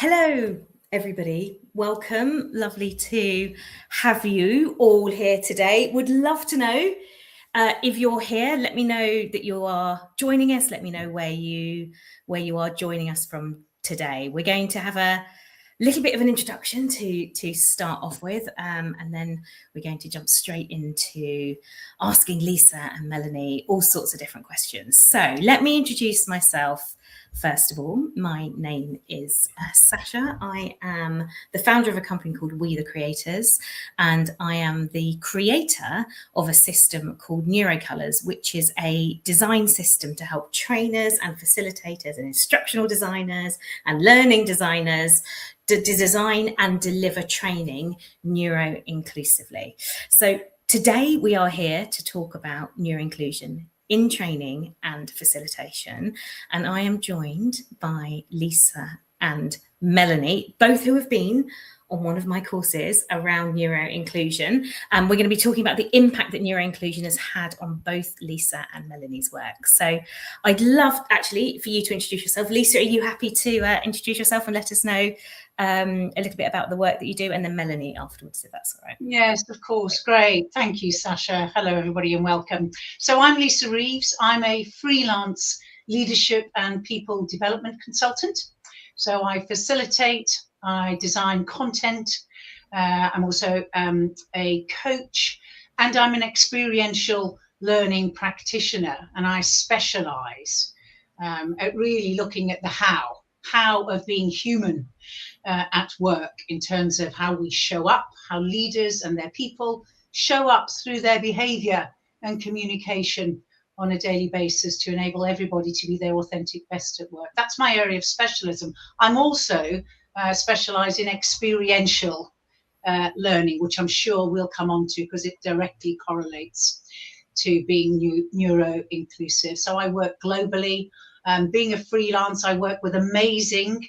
Hello, everybody. Welcome. Lovely to have you all here today. Would love to know if you're here. Let me know that you are joining us. Let me know where you are joining us from today. We're going to have a little bit of an introduction to start off with, and then we're going to jump straight into asking Lisa and Melanie all sorts of different questions. So let me introduce myself. First of all, my name is Sasha. I am the founder of a company called We the Creators, and I am the creator of a system called NeuroColors, which is a design system to help trainers and facilitators and instructional designers and learning designers to design and deliver training neuro-inclusively. So today we are here to talk about neuroinclusion in training and facilitation. And I am joined by Lisa and Melanie, both who have been on one of my courses around neuroinclusion. And we're going to be talking about the impact that neuroinclusion has had on both Lisa and Melanie's work. So I'd love actually for you to introduce yourself. Lisa, are you happy to introduce yourself and let us know a little bit about the work that you do, and then Melanie afterwards, if that's all right. Yes, of course. Great. Thank you, Sasha. Hello, everybody, and welcome. So I'm Lisa Reeves. I'm a freelance leadership and people development consultant. So I facilitate, I design content. I'm also a coach, and I'm an experiential learning practitioner. And I specialize at really looking at the how of being human at work, in terms of how we show up, how leaders and their people show up through their behavior and communication on a daily basis to enable everybody to be their authentic best at work. That's my area of specialism. I'm also specialised in experiential learning, which I'm sure we'll come on to because it directly correlates to being neuro-inclusive. So I work globally. Being a freelance, I work with amazing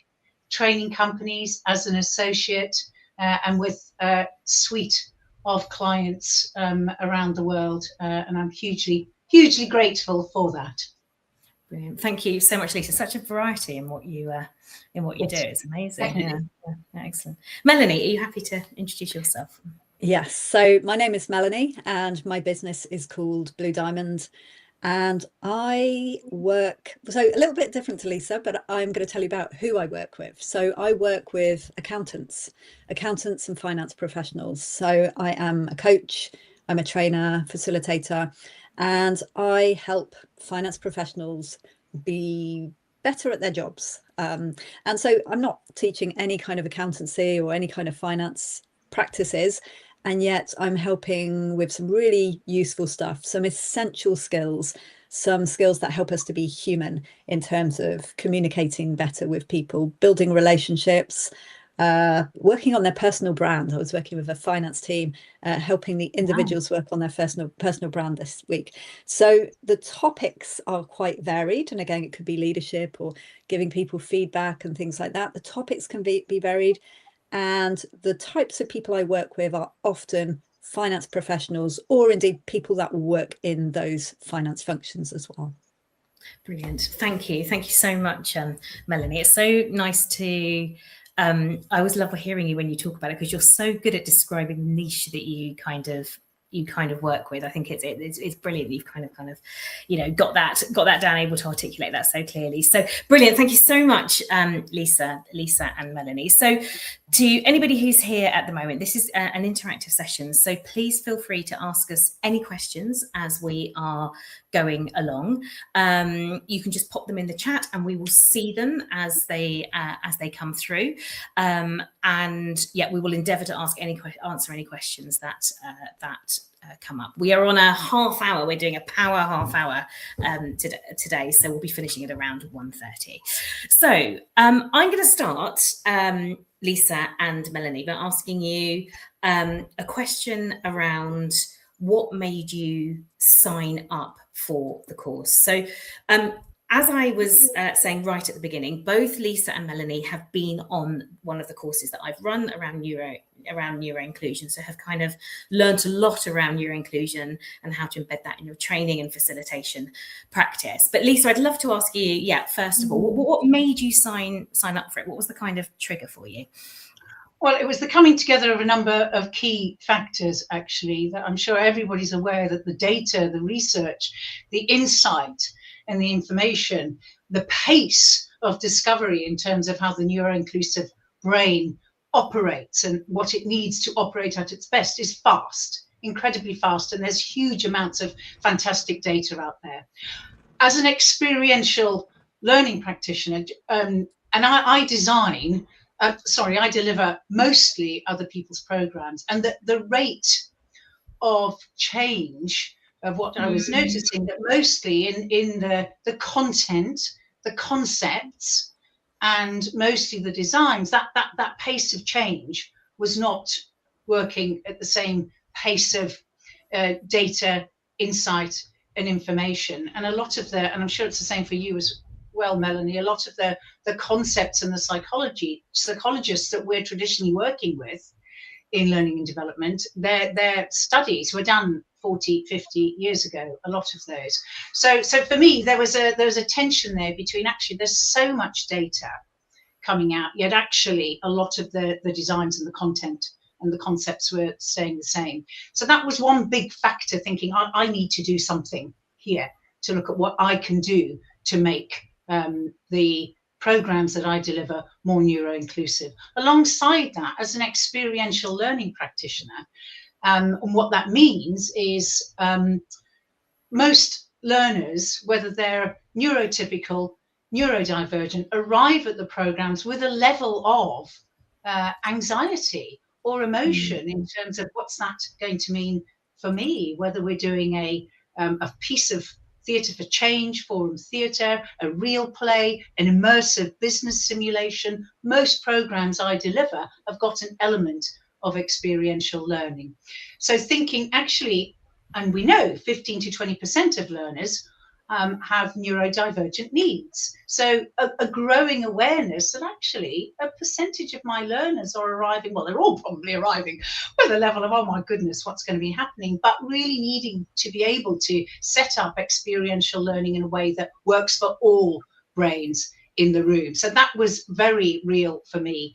training companies as an associate and with a suite of clients around the world, and I'm hugely grateful for that. Brilliant. Thank you so much, Lisa. Such a variety in what you do. It's amazing. Yeah, excellent. Melanie, are you happy to introduce yourself? Yes. So my name is Melanie, and my business is called Blue Diamond. And I work, so a little bit different to Lisa, but I'm going to tell you about who I work with. So I work with accountants and finance professionals. So I am a coach, I'm a trainer, facilitator, and I help finance professionals be better at their jobs. And so I'm not teaching any kind of accountancy or any kind of finance practices. And yet I'm helping with some really useful stuff, some essential skills, some skills that help us to be human in terms of communicating better with people, building relationships, working on their personal brand. I was working with a finance team, helping the individuals work on their personal brand this week. So the topics are quite varied. And again, it could be leadership or giving people feedback and things like that. The topics can be varied. And the types of people I work with are often finance professionals, or indeed people that work in those finance functions as well. Brilliant. Thank you. Thank you so much, Melanie. It's so nice to, I always love hearing you when you talk about it, because you're so good at describing the niche that you kind of work with. I think it's brilliant. You've kind of got that down, able to articulate that so clearly. So brilliant. Thank you so much, Lisa and Melanie. So to anybody who's here at the moment, this is an interactive session. So please feel free to ask us any questions as we are going along. You can just pop them in the chat and we will see them as they come through. And yeah, we will endeavour to answer any questions that come up. We are on a half hour. We're doing a power half hour today, so we'll be finishing at around 1:30. So I'm going to start, Lisa and Melanie, by asking you a question around what made you sign up for the course. So as I was saying right at the beginning, both Lisa and Melanie have been on one of the courses that I've run around around neuroinclusion, so have kind of learned a lot around neuroinclusion and how to embed that in your training and facilitation practice. But Lisa, I'd love to ask you, first of all, what made you sign up for it? What was the kind of trigger for you? Well, it was the coming together of a number of key factors, actually, that I'm sure everybody's aware that the data, the research, the insight and the information, the pace of discovery in terms of how the neuroinclusive brain operates and what it needs to operate at its best is fast, incredibly fast. And there's huge amounts of fantastic data out there. As an experiential learning practitioner, and I deliver mostly other people's programs, and the rate of change of what I was noticing, that mostly in the content, the concepts, and mostly the designs, that pace of change was not working at the same pace of data, insight, and information. And a lot of and I'm sure it's the same for you as well, Melanie, a lot of the concepts and the psychologists that we're traditionally working with in learning and development, their studies were done 40, 50 years ago, a lot of those. So for me, there was a tension there between, actually, there's so much data coming out, yet actually a lot of the designs and the content and the concepts were staying the same. So that was one big factor, thinking I need to do something here to look at what I can do to make the programs that I deliver more neuroinclusive. Alongside that, as an experiential learning practitioner, and what that means is most learners, whether they're neurotypical, neurodivergent, arrive at the programs with a level of anxiety or emotion in terms of what's that going to mean for me, whether we're doing a piece of theatre for change, forum theatre, a real play, an immersive business simulation. Most programs I deliver have got an element of experiential learning. So thinking, actually, and we know 15 to 20% of learners have neurodivergent needs. So a growing awareness that actually a percentage of my learners are arriving, well, they're all probably arriving with a level of, oh my goodness, what's going to be happening, but really needing to be able to set up experiential learning in a way that works for all brains in the room. So that was very real for me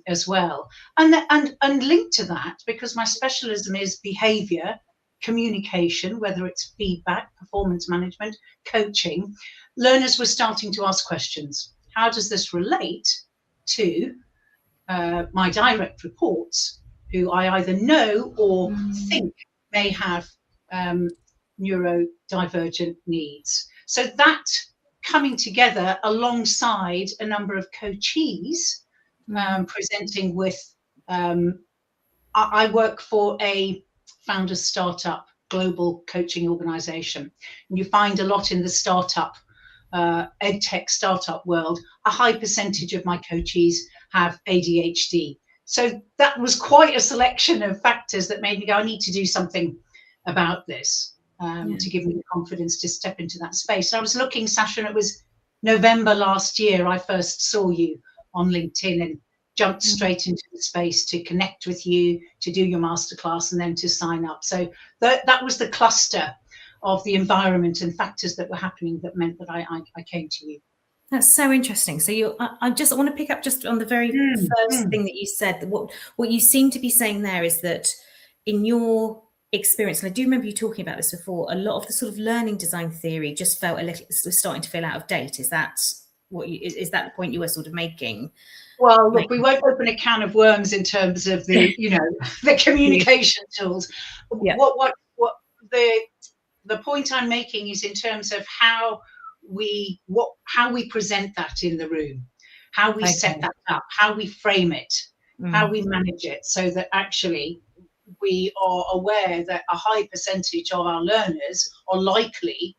as well. And linked to that, because my specialism is behavior, communication, whether it's feedback, performance management, coaching, learners were starting to ask questions. How does this relate to my direct reports, who I either know or think may have neurodivergent needs? So that coming together alongside a number of coachees presenting with, I work for a founder startup global coaching organization, and you find a lot in the startup edtech startup world, a high percentage of my coachees have ADHD. So that was quite a selection of factors that made me go, I need to do something about this to give me the confidence to step into that space. I was looking, Sasha, and it was November last year I first saw you on LinkedIn and jumped straight into the space to connect with you, to do your masterclass, and then to sign up. So that was the cluster of the environment and factors that were happening that meant that I came to you. That's so interesting. So I want to pick up just on the very first thing that you said. What you seem to be saying there is that in your experience, and I do remember you talking about this before, a lot of the sort of learning design theory just felt a little starting to feel out of date. Is that is that the point you were sort of making? Well, look, we won't open a can of worms in terms of the, the communication tools. Yeah. What the point I'm making is in terms of how we present that in the room, how we set that up, how we frame it, how we manage it, so that actually we are aware that a high percentage of our learners are likely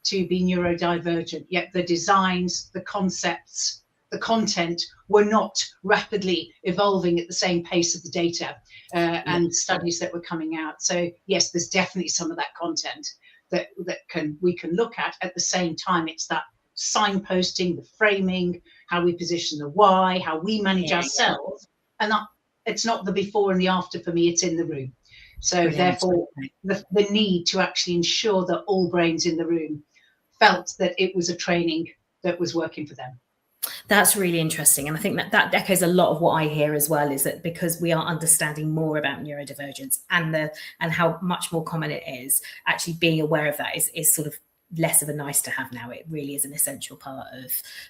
to be neurodivergent, yet the designs, the concepts, the content were not rapidly evolving at the same pace of the data and studies that were coming out. So yes, there's definitely some of that content that we can look at. At the same time, it's that signposting, the framing, how we position the why, how we manage ourselves, and it's not the before and the after for me, it's in the room. So Brilliant. therefore, the need to actually ensure that all brains in the room felt that it was a training that was working for them. That's really interesting. And I think that echoes a lot of what I hear as well, is that because we are understanding more about neurodivergence and how much more common it is, actually being aware of that is sort of less of a nice to have now. It really is an essential part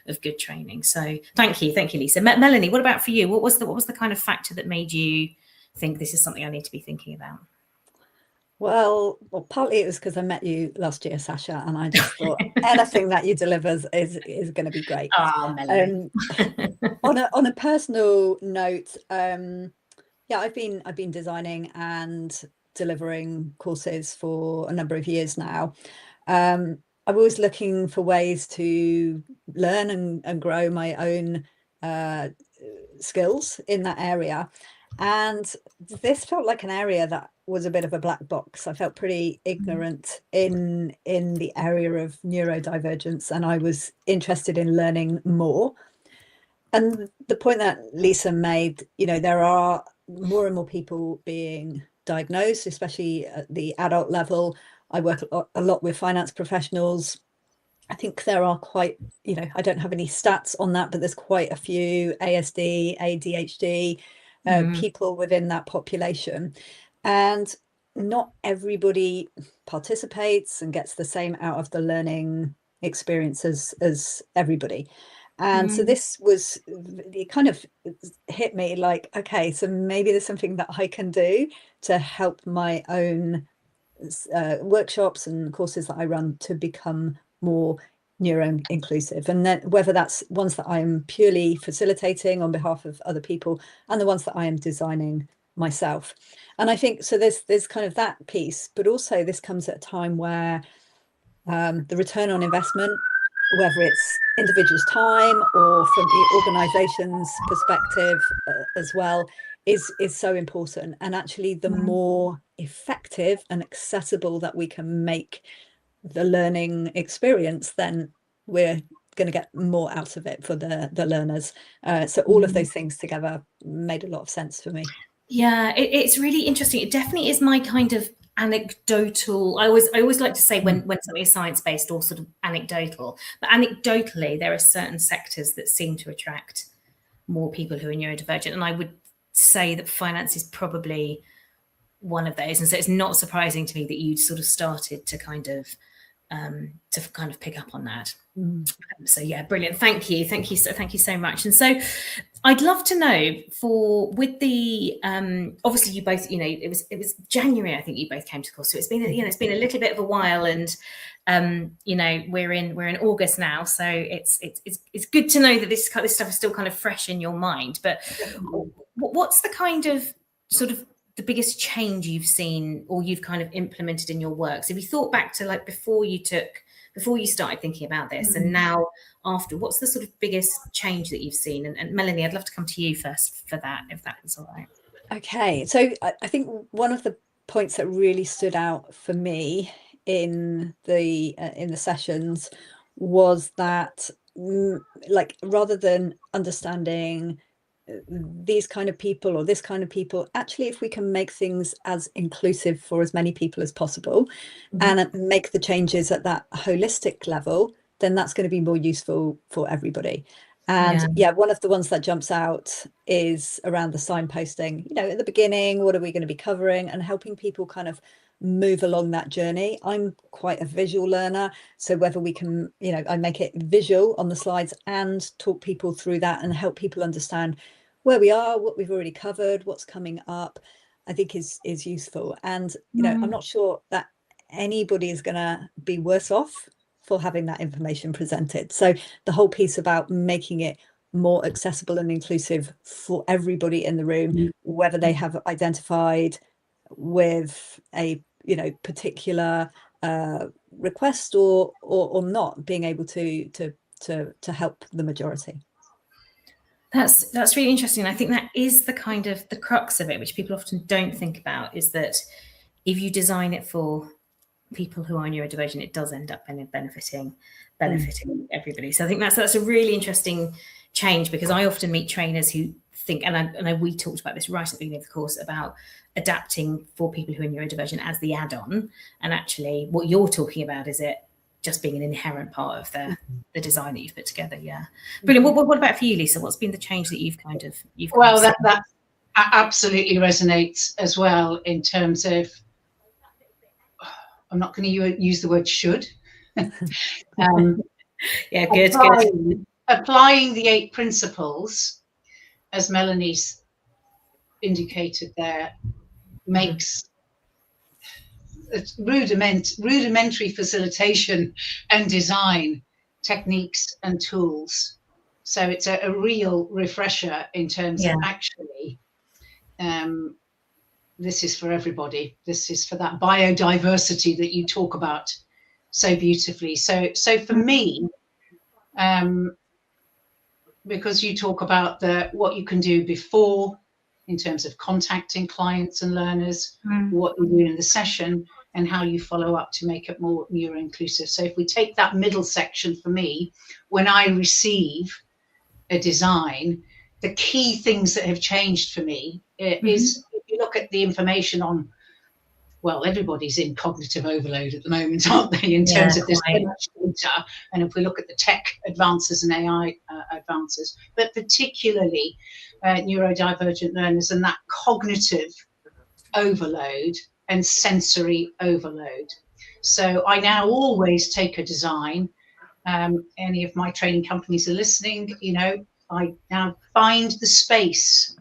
of good training. So thank you, Lisa. Melanie, what about for you? What was the kind of factor that made you think this is something I need to be thinking about? Well, partly it was because I met you last year, Sasha, and I just thought anything that you deliver is going to be great. Oh, Melanie. On a personal note, yeah, I've been designing and delivering courses for a number of years now. I'm always looking for ways to learn and grow my own skills in that area. And this felt like an area that was a bit of a black box. I felt pretty ignorant in the area of neurodivergence, and I was interested in learning more. And the point that Lisa made, there are more and more people being diagnosed, especially at the adult level. I work a lot with finance professionals. I think there are quite, I don't have any stats on that, but there's quite a few ASD, ADHD people within that population. And not everybody participates and gets the same out of the learning experience as everybody. And so this it kind of hit me like, okay, so maybe there's something that I can do to help my own workshops and courses that I run to become more neuro-inclusive, and then whether that's ones that I'm purely facilitating on behalf of other people and the ones that I am designing myself. And I think so there's kind of that piece, but also this comes at a time where the return on investment, whether it's individuals' time or from the organization's perspective as well, is so important. And actually the more effective and accessible that we can make the learning experience, then we're going to get more out of it for the learners. So all of those things together made a lot of sense for me. Yeah, it's really interesting. It definitely is my kind of anecdotal. I always like to say when something is science-based or sort of anecdotal, but anecdotally there are certain sectors that seem to attract more people who are neurodivergent, and I would say that finance is probably one of those. And so it's not surprising to me that you'd sort of started to kind of pick up on that. So yeah, brilliant. Thank you so much. And so I'd love to know with the obviously you both, it was January, I think you both came to the course, so it's been it's been a little bit of a while, and we're in August now, so it's good to know that this stuff is still kind of fresh in your mind. But what's the kind of sort of the biggest change you've seen or you've kind of implemented in your work? So if you thought back to like before you started thinking about this and now after, what's the sort of biggest change that you've seen? And Melanie, I'd love to come to you first for that, if that is all right. Okay, so I think one of the points that really stood out for me in the sessions was that like rather than understanding these kind of people or this kind of people, actually if we can make things as inclusive for as many people as possible and make the changes at that holistic level, then that's going to be more useful for everybody. And yeah, one of the ones that jumps out is around the signposting, at the beginning, what are we going to be covering, and helping people kind of move along that journey. I'm quite a visual learner, so whether we can, I make it visual on the slides and talk people through that and help people understand where we are, what we've already covered, what's coming up, I think is useful. And I'm not sure that anybody is going to be worse off for having that information presented. So the whole piece about making it more accessible and inclusive for everybody in the room, whether they have identified with a particular request or not, being able to help the majority. That's really interesting. I think that is the kind of the crux of it, which people often don't think about, is that if you design it for people who are neurodivergent, it does end up benefiting everybody. So I think that's a really interesting change, because I often meet trainers who think, and we talked about this right at the beginning of the course, about adapting for people who are neurodivergent as the add-on, and actually what you're talking about is it just being an inherent part of the design that you've put together. Yeah, brilliant. What about for you, Lisa? What's been the change that you've kind of that absolutely resonates as well, in terms of, I'm not going to use the word should. Yeah, good. Applying the 8 principles, as Melanie's indicated there, makes rudimentary facilitation and design techniques and tools. So it's a real refresher in terms of actually, this is for everybody. This is for that biodiversity that you talk about so beautifully. So for me, because you talk about what you can do before, in terms of contacting clients and learners, what you do in the session, and how you follow up to make it more neuro-inclusive. So if we take that middle section, for me, when I receive a design, the key things that have changed for me is, if you look at the information on, well, everybody's in cognitive overload at the moment, aren't they, in terms of this much data. And if we look at the tech advances and AI advances, but particularly neurodivergent learners and that cognitive overload and sensory overload. So I now always take a design. Any of my training companies are listening, you know, I now find the space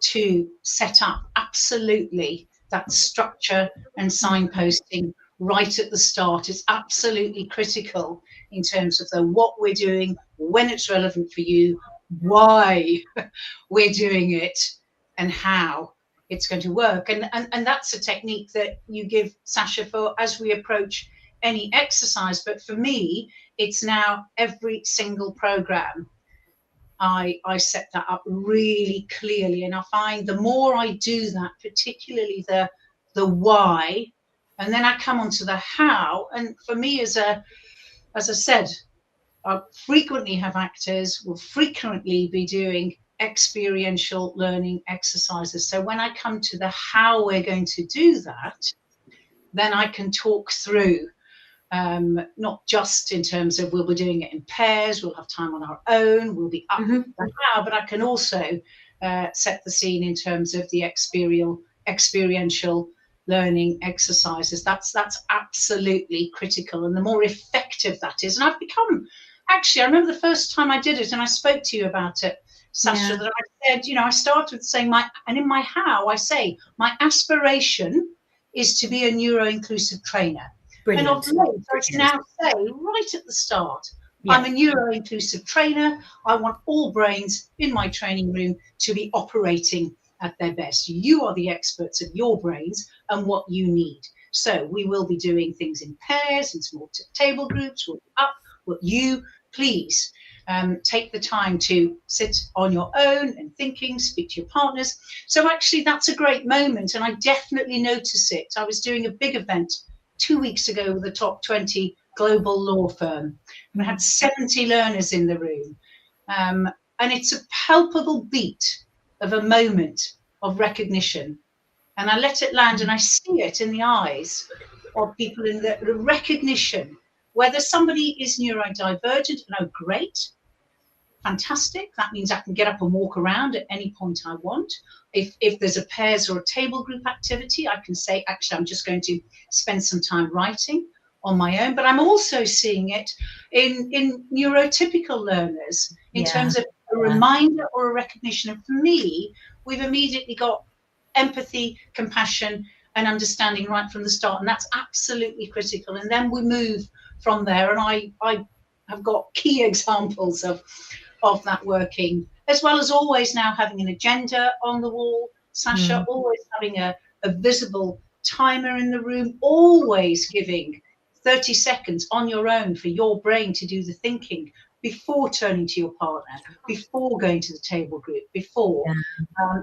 to set up absolutely that structure and signposting right at the start. Is absolutely critical in terms of what we're doing, when it's relevant for you, why we're doing it, and how it's going to work. And that's a technique that you give, Sasha, for as we approach any exercise. But for me, it's now every single program. I set that up really clearly, and I find the more I do that, particularly the why, and then I come on to the how. And for me, as I said, I frequently have actors, will frequently be doing experiential learning exercises. So when I come to the how we're going to do that, then I can talk through, not just in terms of we'll be doing it in pairs, we'll have time on our own, we'll be up the how, but I can also set the scene in terms of the experiential learning exercises. That's absolutely critical, and the more effective that is. And I've become, actually, I remember the first time I did it, and I spoke to you about it, Sasha, that I said, you know, I started with saying in my how, I say, my aspiration is to be a neuro-inclusive trainer. Brilliant. And of late, I can now say right at the start, I'm a neuro-inclusive trainer. I want all brains in my training room to be operating at their best. You are the experts of your brains and what you need. So we will be doing things in pairs, in small table groups. We'll be up. Will you please take the time to sit on your own and thinking, speak to your partners. So actually, that's a great moment, and I definitely notice it. I was doing a big event 2 weeks ago with a top 20 global law firm, and I had 70 learners in the room. And it's a palpable beat of a moment of recognition. And I let it land, and I see it in the eyes of people in the recognition. Whether somebody is neurodivergent, oh, great, fantastic. That means I can get up and walk around at any point I want. If there's a pairs or a table group activity, I can say, actually, I'm just going to spend some time writing on my own. But I'm also seeing it in neurotypical learners in terms of a reminder or a recognition. And for me, we've immediately got empathy, compassion, and understanding right from the start. And that's absolutely critical. And then we move from there. And I have got key examples of that working, as well as always now having an agenda on the wall, Sasha, always having a visible timer in the room, always giving 30 seconds on your own for your brain to do the thinking before turning to your partner, before going to the table group, before.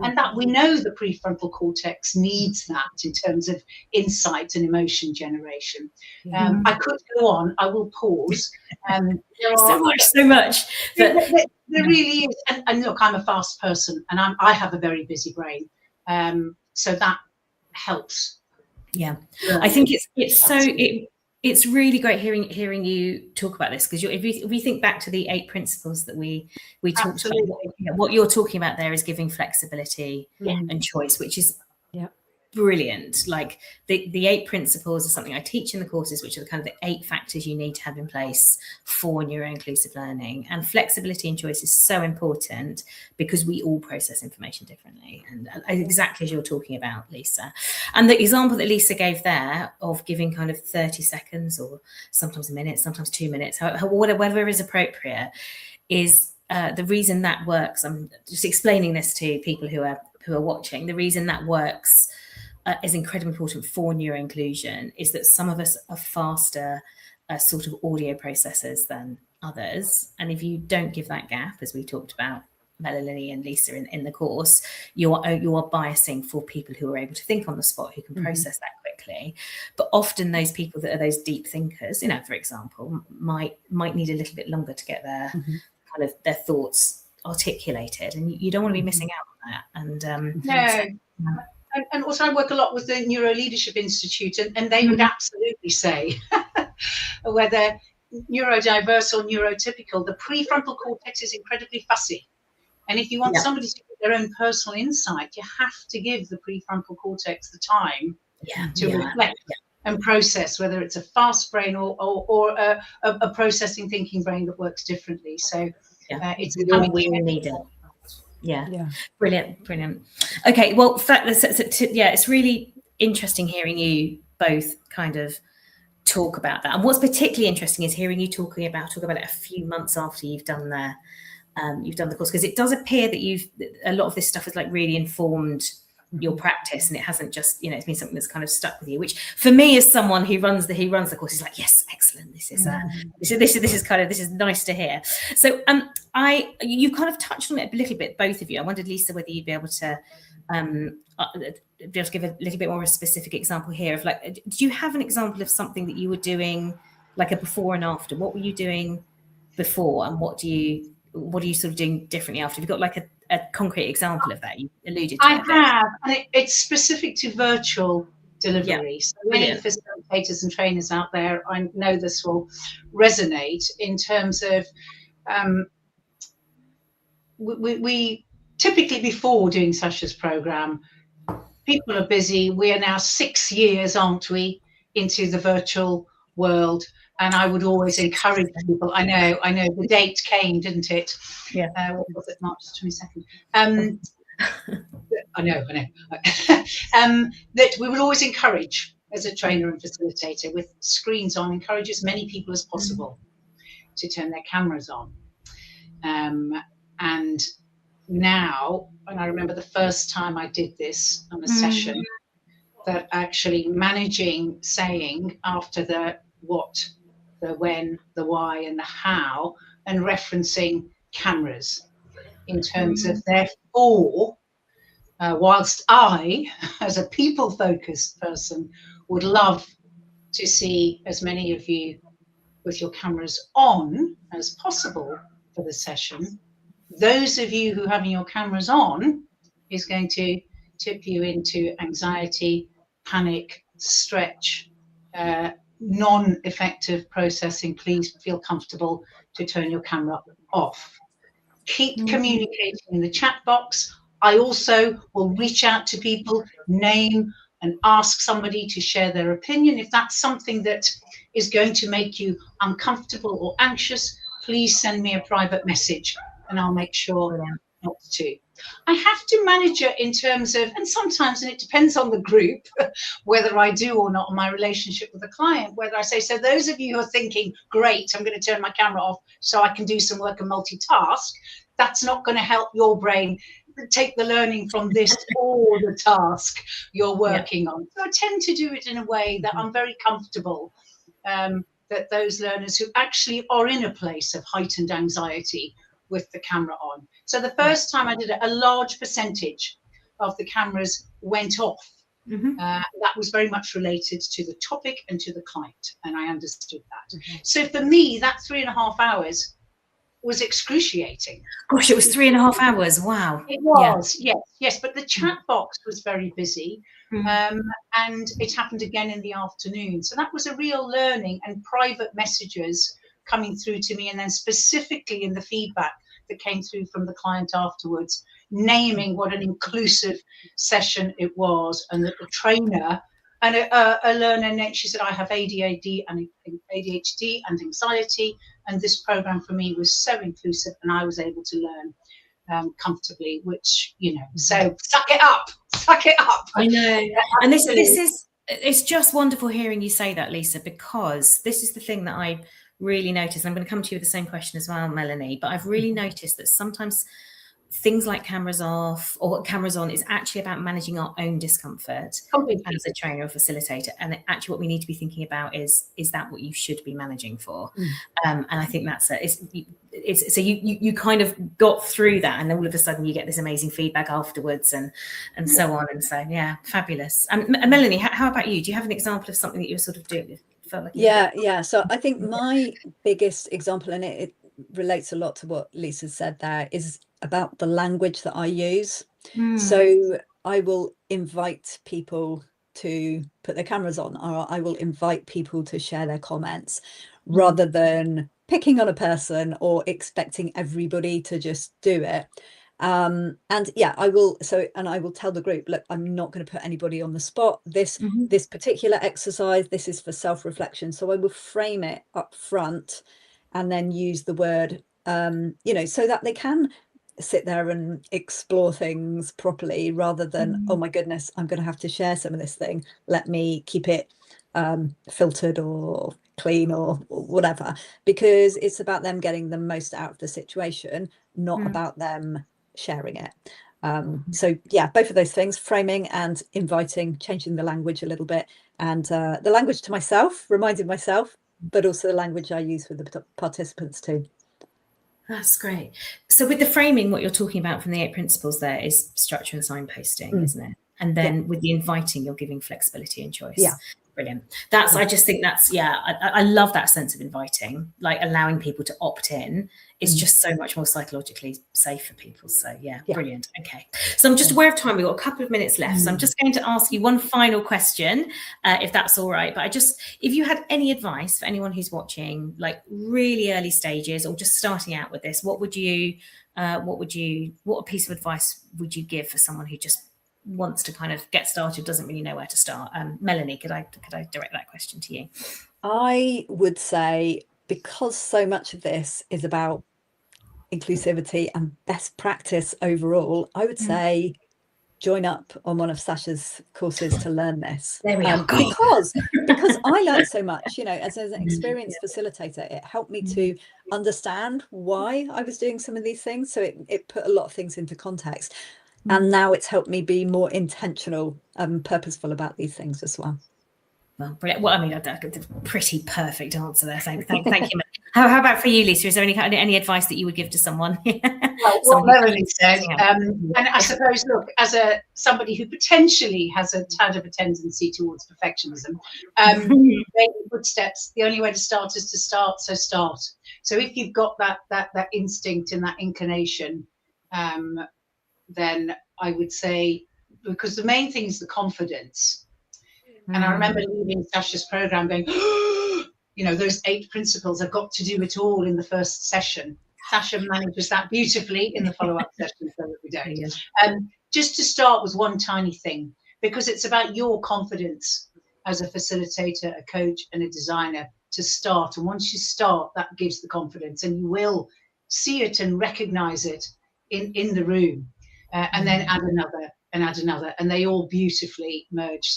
And that we know the prefrontal cortex needs that in terms of insight and emotion generation. I could go on, I will pause. So much. There really is. And look, I'm a fast person, and I have a very busy brain, so that helps. Yeah, I think it's really great hearing you talk about this, because if we think back to the 8 principles that we talked about, what you're talking about there is giving flexibility and choice, which is brilliant. Like the 8 principles are something I teach in the courses, which are kind of the 8 factors you need to have in place for neuro-inclusive learning. And flexibility and choice is so important because we all process information differently, and exactly as you're talking about, Lisa. And the example that Lisa gave there of giving kind of 30 seconds or sometimes a minute, sometimes 2 minutes, whatever is appropriate, is the reason that works. I'm just explaining this to people who are watching. The reason that works is incredibly important for neuroinclusion is that some of us are faster sort of audio processors than others. And if you don't give that gap, as we talked about, Melanie and Lisa in the course, you are biasing for people who are able to think on the spot, who can process that quickly. But often those people that are those deep thinkers, for example, might need a little bit longer to get their kind of their thoughts articulated, and you don't want to be missing out on that. And And also I work a lot with the Neuro Leadership Institute, and they would absolutely say whether neurodiverse or neurotypical, the prefrontal cortex is incredibly fussy. And if you want somebody to get their own personal insight, you have to give the prefrontal cortex the time to reflect and process, whether it's a fast brain or a processing thinking brain that works differently. So it's we need it. Yeah. Brilliant. Okay, well, it's really interesting hearing you both kind of talk about that. And what's particularly interesting is hearing you talk about it a few months after you've done the course, because it does appear that a lot of this stuff has like really informed your practice, and it hasn't just it's been something that's kind of stuck with you, which for me, as someone who runs the course, is like, yes, excellent, this is nice to hear. So you kind of touched on it a little bit, both of you. I wondered, Lisa, whether you'd be able to give a little bit more of a specific example here of, like, do you have an example of something that you were doing, like a before and after? What were you doing before, and what are you sort of doing differently after? Have you got like a concrete example of that? You alluded to it. I have, and it's specific to virtual delivery. So many facilitators and trainers out there, I know this will resonate in terms of we typically, before doing Sasha's program, people are busy. We are now 6 years, aren't we, into the virtual world. And I would always encourage people. I know, the date came, didn't it? Yeah. What was it, March 22nd? I know. That we would always encourage, as a trainer and facilitator, with screens on, encourage as many people as possible to turn their cameras on. And now, and I remember the first time I did this on a session, that actually saying after the what, the when, the why, and the how, and referencing cameras in terms of, therefore, whilst I, as a people-focused person, would love to see as many of you with your cameras on as possible for the session, those of you who having your cameras on is going to tip you into anxiety, panic, stretch, non-effective processing. Please feel comfortable to turn your camera off. Keep communicating in the chat box. I also will reach out to people, name and ask somebody to share their opinion. If that's something that is going to make you uncomfortable or anxious, please send me a private message and I'll make sure not to. I have to manage it in terms of, and sometimes, and it depends on the group, whether I do or not, my relationship with the client, whether I say, so those of you who are thinking, great, I'm going to turn my camera off so I can do some work and multitask, that's not going to help your brain take the learning from this or the task you're working on. So I tend to do it in a way that I'm very comfortable, that those learners who actually are in a place of heightened anxiety with the camera on. So the first time I did it, a large percentage of the cameras went off. That was very much related to the topic and to the client, and I understood that. So for me, that 3.5 hours was excruciating. Gosh, it was 3.5 hours. Wow. It was, yes. But the chat box was very busy. Mm. And it happened again in the afternoon. So that was a real learning, and private messages coming through to me, and then specifically in the feedback that came through from the client afterwards, naming what an inclusive session it was, and that the trainer and a learner, she said, I have ADHD and anxiety, and this program for me was so inclusive, and I was able to learn comfortably, which, so suck it up. I know. And this is, it's just wonderful hearing you say that, Lisa, because this is the thing that I really noticed. I'm going to come to you with the same question as well, Melanie, but I've really noticed that sometimes things like cameras off or cameras on is actually about managing our own discomfort as a trainer or facilitator. And actually what we need to be thinking about is that what you should be managing for? And I think that's it's so you kind of got through that, and then all of a sudden you get this amazing feedback afterwards and so on. And so, yeah, fabulous. Melanie, how about you? Do you have an example of something that you're sort of doing? Yeah. So I think my biggest example, and it relates a lot to what Lisa said there, is about the language that I use. So I will invite people to put their cameras on, or I will invite people to share their comments, rather than picking on a person or expecting everybody to just do it. And yeah, I will tell the group, look, I'm not going to put anybody on the spot. This particular exercise, this is for self-reflection. So I will frame it up front and then use the word, so that they can sit there and explore things properly, rather than, oh my goodness, I'm going to have to share some of this thing. Let me keep it filtered or clean or whatever, because it's about them getting the most out of the situation, not about them sharing it. So yeah, both of those things, framing and inviting, changing the language a little bit, and the language to myself, reminding myself, but also the language I use with the participants too. That's great. So with the framing, what you're talking about from the 8 principles there is structure and signposting, isn't it? And then with the inviting, you're giving flexibility and choice. Yeah. Brilliant. I just think that's, I love that sense of inviting, like allowing people to opt in is just so much more psychologically safe for people. So yeah, brilliant. Okay. So I'm just aware of time. We've got a couple of minutes left. So I'm just going to ask you one final question, if that's all right. But if you had any advice for anyone who's watching, like really early stages or just starting out with this, what piece of advice would you give for someone who just wants to kind of get started, doesn't really know where to start? Melanie, could I direct that question to you? I would say, because so much of this is about inclusivity and best practice overall, I would say join up on one of Sasha's courses to learn this. There we are. Because I learned so much, as an experienced facilitator, it helped me to understand why I was doing some of these things. So it put a lot of things into context. And now it's helped me be more intentional and purposeful about these things as well. Well, brilliant. Well, I mean, that's a pretty perfect answer there. Thank you. How about for you, Lisa? Is there any advice that you would give to someone? Well, what Melanie said, and I suppose, look, as somebody who potentially has a tad of a tendency towards perfectionism, making footsteps, the only way to start is to start. So start. So if you've got that instinct and that inclination, then I would say, because the main thing is the confidence. And I remember leaving Sasha's program going, those 8 principles, I've got to do it all in the first session. Sasha manages that beautifully in the follow-up session, so that we don't. Just to start with one tiny thing, because it's about your confidence as a facilitator, a coach, and a designer to start. And once you start, that gives the confidence, and you will see it and recognize it in the room. And then add another, and they all beautifully merge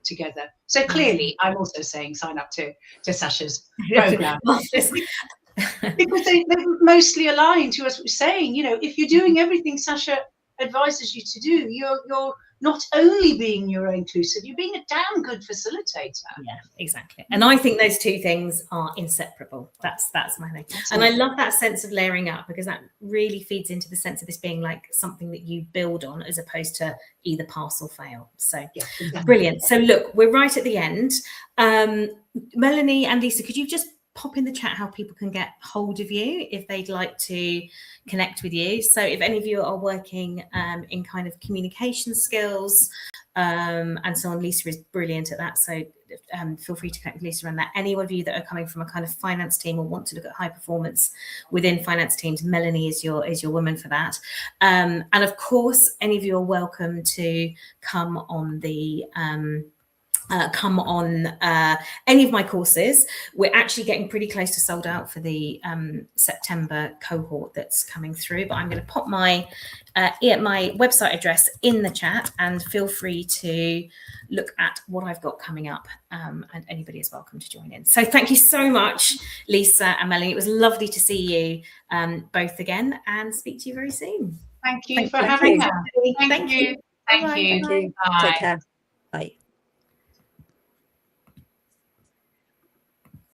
together. So clearly, I'm also saying sign up to Sasha's program. Because they're mostly aligned to us saying, if you're doing everything Sasha advises you to do, you're not only being neuroinclusive, you're being a damn good facilitator. Yeah, exactly. And I think those two things are inseparable. That's my thing. And I love that sense of layering up, because that really feeds into the sense of this being like something that you build on, as opposed to either pass or fail. So brilliant. So look, we're right at the end. Melanie and Lisa, could you just pop in the chat how people can get hold of you if they'd like to connect with you. So if any of you are working in kind of communication skills and so on, Lisa is brilliant at that. So feel free to connect with Lisa around that. Any of you that are coming from a kind of finance team or want to look at high performance within finance teams, Melanie is your woman for that. And of course, any of you are welcome to come on the any of my courses. We're actually getting pretty close to sold out for the September cohort that's coming through, but I'm going to pop my website address in the chat, and feel free to look at what I've got coming up, and anybody is welcome to join in. So thank you so much, Lisa and Melanie. It was lovely to see you both again, and speak to you very soon. Thank you for having us. Thank you. Thank you. Thank you. Take care. Bye.